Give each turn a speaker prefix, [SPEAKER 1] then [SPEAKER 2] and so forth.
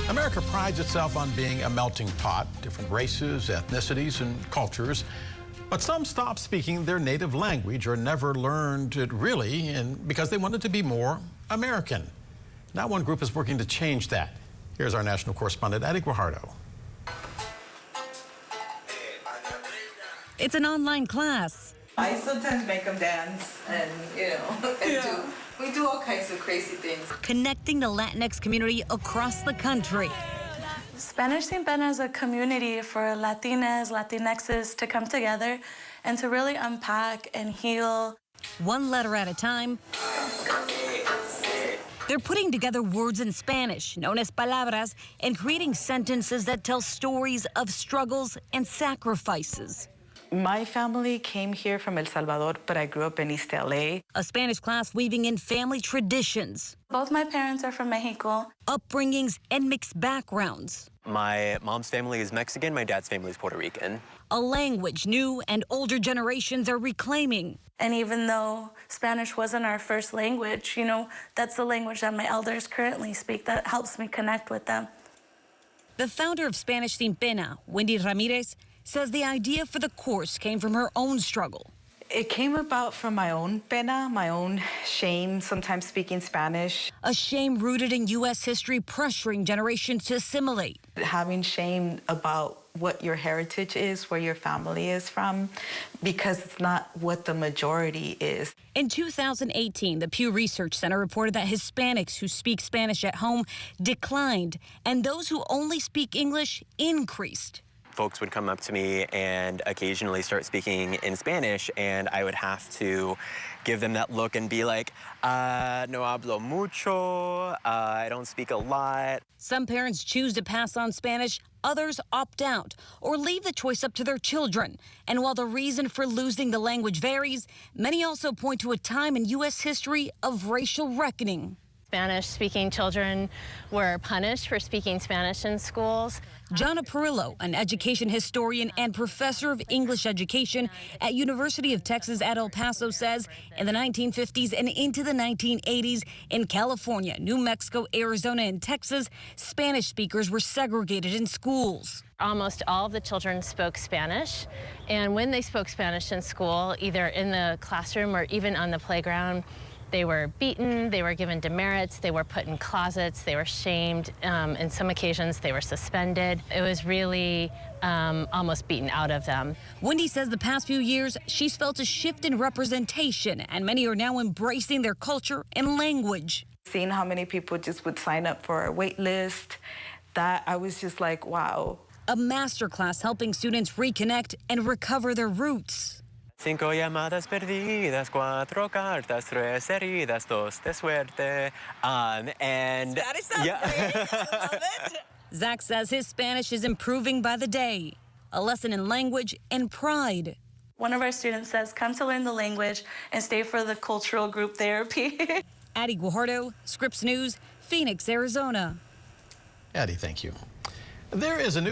[SPEAKER 1] America prides itself on being a melting pot, different races, ethnicities, and cultures. But some stop speaking their native language or never learned it really because they wanted to be more American. Now one group is working to change that. Here's our national correspondent, Adi Guajardo.
[SPEAKER 2] It's an online class.
[SPEAKER 3] I sometimes make them dance and, we do all kinds of crazy things.
[SPEAKER 2] Connecting the Latinx community across the country.
[SPEAKER 4] Spanish St. Pena is a community for Latinas, Latinxes to come together and to really unpack and heal.
[SPEAKER 2] One letter at a time, they're putting together words in Spanish, known as palabras, and creating sentences that tell stories of struggles and sacrifices.
[SPEAKER 5] My family came here from El Salvador, but I grew up in East LA.
[SPEAKER 2] A Spanish class weaving in family traditions.
[SPEAKER 4] Both my parents are from Mexico.
[SPEAKER 2] Upbringings and mixed backgrounds.
[SPEAKER 6] My mom's family is Mexican, my dad's family is Puerto Rican.
[SPEAKER 2] A language new and older generations are reclaiming.
[SPEAKER 4] And even though Spanish wasn't our first language, that's the language that my elders currently speak that helps me connect with them.
[SPEAKER 2] The founder of Spanish Sin Pena, Wendy Ramirez, says the idea for the course came from her own struggle.
[SPEAKER 5] It came about from my own pena, my own shame, sometimes speaking Spanish.
[SPEAKER 2] A shame rooted in U.S. history, pressuring generations to assimilate.
[SPEAKER 5] Having shame about what your heritage is, where your family is from, because it's not what the majority is.
[SPEAKER 2] In 2018, the Pew Research Center reported that Hispanics who speak Spanish at home declined, and those who only speak English increased.
[SPEAKER 6] Folks would come up to me and occasionally start speaking in Spanish, and I would have to give them that look and be like, no hablo mucho, I don't speak a lot.
[SPEAKER 2] Some parents choose to pass on Spanish, others opt out or leave the choice up to their children. And while the reason for losing the language varies, many also point to a time in U.S. history of racial reckoning.
[SPEAKER 7] Spanish-speaking children were punished for speaking Spanish in schools.
[SPEAKER 2] Jonna Perillo, an education historian and professor of English education at University of Texas at El Paso, says in the 1950s and into the 1980s in California, New Mexico, Arizona, and Texas, Spanish speakers were segregated in schools.
[SPEAKER 7] Almost all of the children spoke Spanish, and when they spoke Spanish in school, either in the classroom or even on the playground, they were beaten, they were given demerits, they were put in closets, they were shamed. In some occasions, they were suspended. It was really almost beaten out of them.
[SPEAKER 2] Wendy says the past few years, she's felt a shift in representation, and many are now embracing their culture and language.
[SPEAKER 5] Seeing how many people just would sign up for our wait list, that I was just like, wow.
[SPEAKER 2] A masterclass helping students reconnect and recover their roots.
[SPEAKER 6] 5 llamadas perdidas, 4 cartas, 3 heridas, 2 de suerte. And
[SPEAKER 2] Spanish sounds great. I love it. Zach says his Spanish is improving by the day. A lesson in language and pride.
[SPEAKER 4] One of our students says, come to learn the language and stay for the cultural group therapy.
[SPEAKER 2] Adi Guajardo, Scripps News, Phoenix, Arizona.
[SPEAKER 1] Adi, thank you. There is a new